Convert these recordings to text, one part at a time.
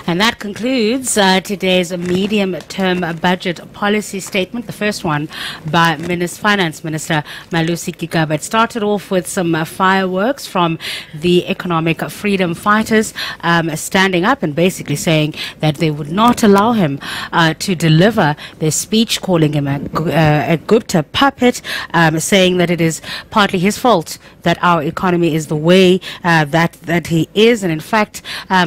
And that concludes today's medium-term budget policy statement, the first one by Finance Minister Malusi Gigaba. It started off with some fireworks from the economic freedom fighters standing up and basically saying that they would not allow him to deliver their speech, calling him a Gupta puppet, saying that it is partly his fault that our economy is the way that he is. And in fact,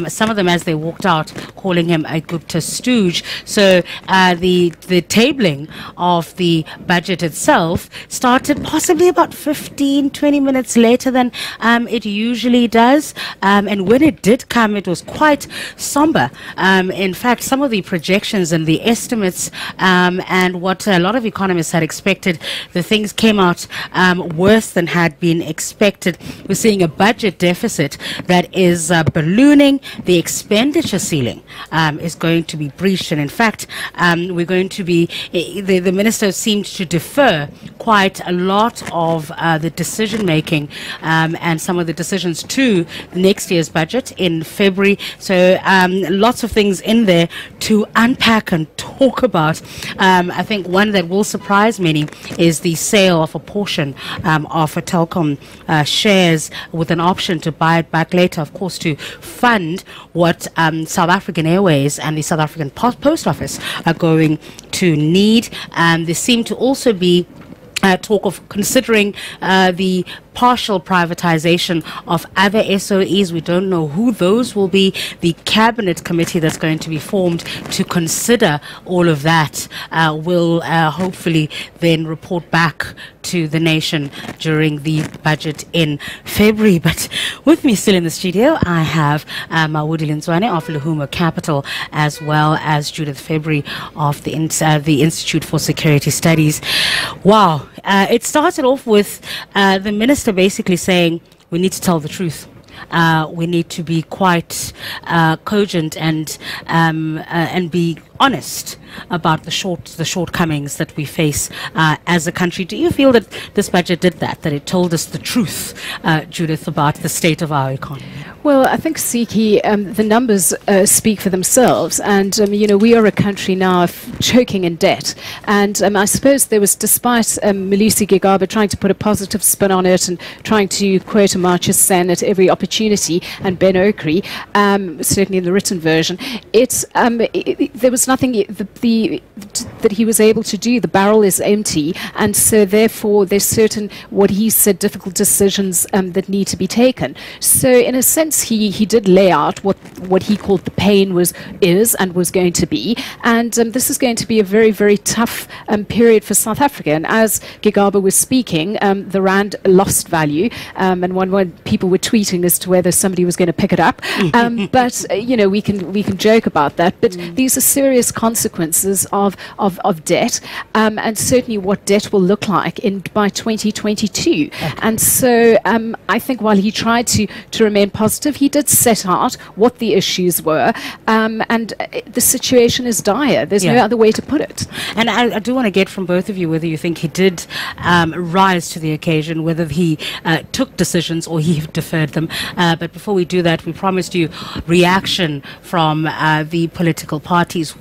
some of them, as they walked out, calling him a Gupta stooge. So the tabling of the budget itself started possibly about 15-20 minutes later than it usually does. And when it did come, it was quite somber. In fact, some of the projections and the estimates and what a lot of economists had expected, the things came out worse than had been expected. We're seeing a budget deficit that is ballooning. The expenditure ceiling is going to be breached, and in fact, we're going to be, the minister seemed to defer quite a lot of the decision making and some of the decisions to next year's budget in February. So lots of things in there to unpack and talk about. I think one that will surprise many is the sale of a portion of a telecom shares with an option to buy it back later, of course, to fund what South African Airways and the South African Post Office are going to need. There seem to also be talk of considering the partial privatization of other SOEs. We don't know who those will be. The cabinet committee that's going to be formed to consider all of that will hopefully then report back to the nation during the budget in February. But with me still in the studio, I have Mawudi Linzwane of Luhuma Capital, as well as Judith February of the Institute for Security Studies. Wow. It started off with the minister basically saying we need to tell the truth. We need to be quite cogent and be honest about the shortcomings that we face as a country. Do you feel that this budget did that it told us the truth, Judith, about the state of our economy? Well, I think, Siki, the numbers speak for themselves. And, you know, we are a country now choking in debt. And I suppose there was, despite Malusi Gigaba trying to put a positive spin on it and trying to quote Amartya Sen at every opportunity, and Ben Okri, certainly in the written version, there was nothing that he was able to do. The barrel is empty. And so, therefore, there's certain, what he said, difficult decisions that need to be taken. So, in a sense, he did lay out what he called the pain is and was going to be, and this is going to be a very, very tough period for South Africa. And as Gigaba was speaking, the rand lost value, and when people were tweeting as to whether somebody was going to pick it up, but you know, we can joke about that. But these are serious consequences of debt, and certainly what debt will look like by 2022. Okay. And so I think while he tried to remain positive, he did set out what the issues were, and the situation is dire. There's no other way to put it. And I do want to get from both of you whether you think he did rise to the occasion, whether he took decisions or he deferred them. But before we do that, we promised you reaction from the political parties.